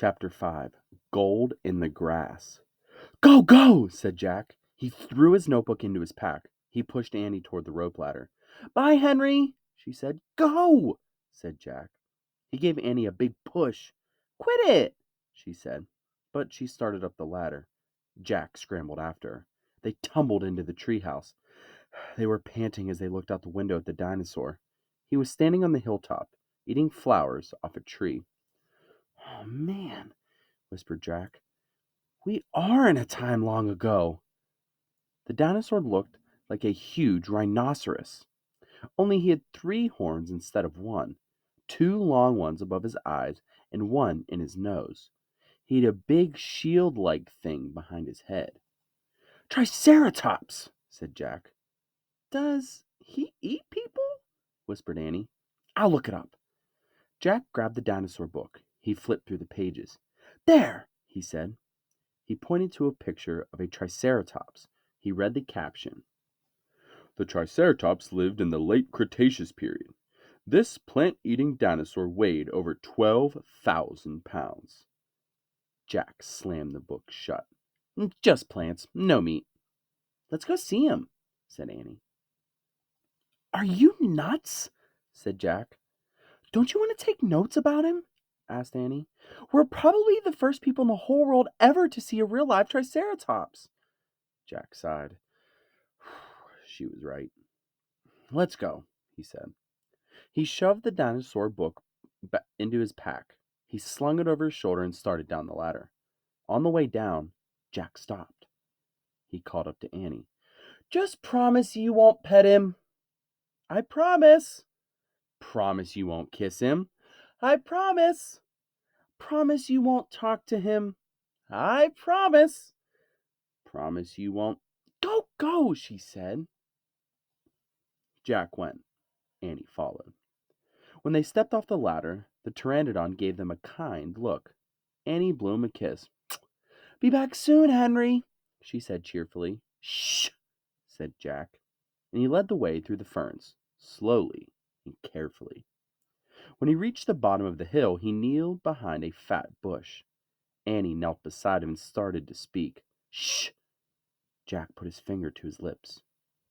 Chapter 5 Gold in the Grass. Go, go, said Jack. He threw his notebook into his pack. He pushed Annie toward the rope ladder. Bye, Henry, she said. Go, said Jack. He gave Annie a big push. Quit it, she said. But she started up the ladder. Jack scrambled after her. They tumbled into the treehouse. They were panting as they looked out the window at the dinosaur. He was standing on the hilltop, eating flowers off a tree. Oh, man, whispered Jack. We are in a time long ago. The dinosaur looked like a huge rhinoceros, only he had 3 horns instead of one, 2 long ones above his eyes and one in his nose. He had a big shield-like thing behind his head. Triceratops, said Jack. Does he eat people? Whispered Annie. I'll look it up. Jack grabbed the dinosaur book. He flipped through the pages. There, he said. He pointed to a picture of a Triceratops. He read the caption. The Triceratops lived in the late Cretaceous period. This plant-eating dinosaur weighed over 12,000 pounds. Jack slammed the book shut. Just plants, no meat. Let's go see him, said Annie. Are you nuts? Said Jack. Don't you want to take notes about him? Asked Annie. We're probably the first people in the whole world ever to see a real live Triceratops. Jack sighed. She was right. Let's go, he said. He shoved the dinosaur book into his pack. He slung it over his shoulder and started down the ladder. On the way down, Jack stopped. He called up to Annie. Just promise you won't pet him. I promise. Promise you won't kiss him. I promise. Promise you won't talk to him. I promise. Promise you won't. Go, go, she said. Jack went. Annie followed. When they stepped off the ladder, the pteranodon gave them a kind look. Annie blew him a kiss. Be back soon, Henry, she said cheerfully. Shh, said Jack, and he led the way through the ferns, slowly and carefully. When he reached the bottom of the hill, he kneeled behind a fat bush. Annie knelt beside him and started to speak. Shh! Jack put his finger to his lips.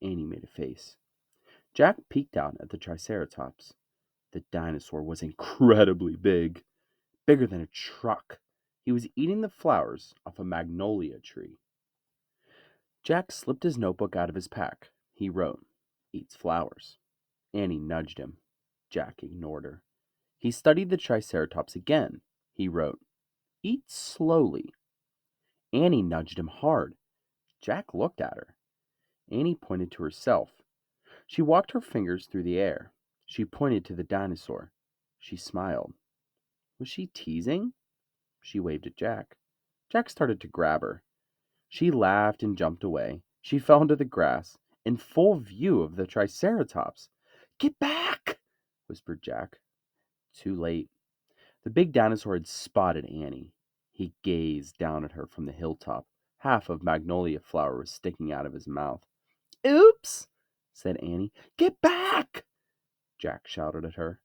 Annie made a face. Jack peeked out at the Triceratops. The dinosaur was incredibly big, bigger than a truck. He was eating the flowers off a magnolia tree. Jack slipped his notebook out of his pack. He wrote, Eats flowers. Annie nudged him. Jack ignored her. He studied the Triceratops again. He wrote, Eat slowly. Annie nudged him hard. Jack looked at her. Annie pointed to herself. She walked her fingers through the air. She pointed to the dinosaur. She smiled. Was she teasing? She waved at Jack. Jack started to grab her. She laughed and jumped away. She fell into the grass, in full view of the Triceratops. Get back, whispered Jack. Too late. The big dinosaur had spotted Annie. He gazed down at her from the hilltop. Half of magnolia flower was sticking out of his mouth. Oops, said Annie. Get back, Jack shouted at her.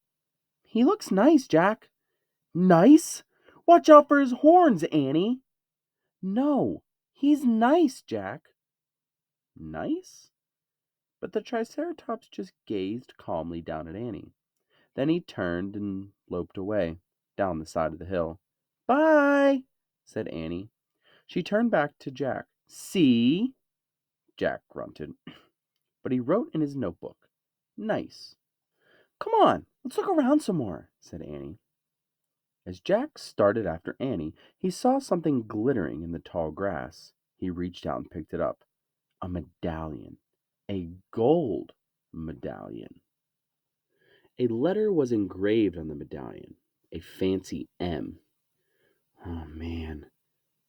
He looks nice, Jack. Nice? Watch out for his horns, Annie. No, he's nice, Jack. Nice? But the Triceratops just gazed calmly down at Annie. Then he turned and loped away, down the side of the hill. Bye, said Annie. She turned back to Jack. See? Jack grunted. But he wrote in his notebook, Nice. Come on, let's look around some more, said Annie. As Jack started after Annie, he saw something glittering in the tall grass. He reached out and picked it up. A medallion. A gold medallion. A letter was engraved on the medallion. A fancy M. Oh, man.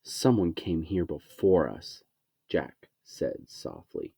Someone came here before us, Jack said softly.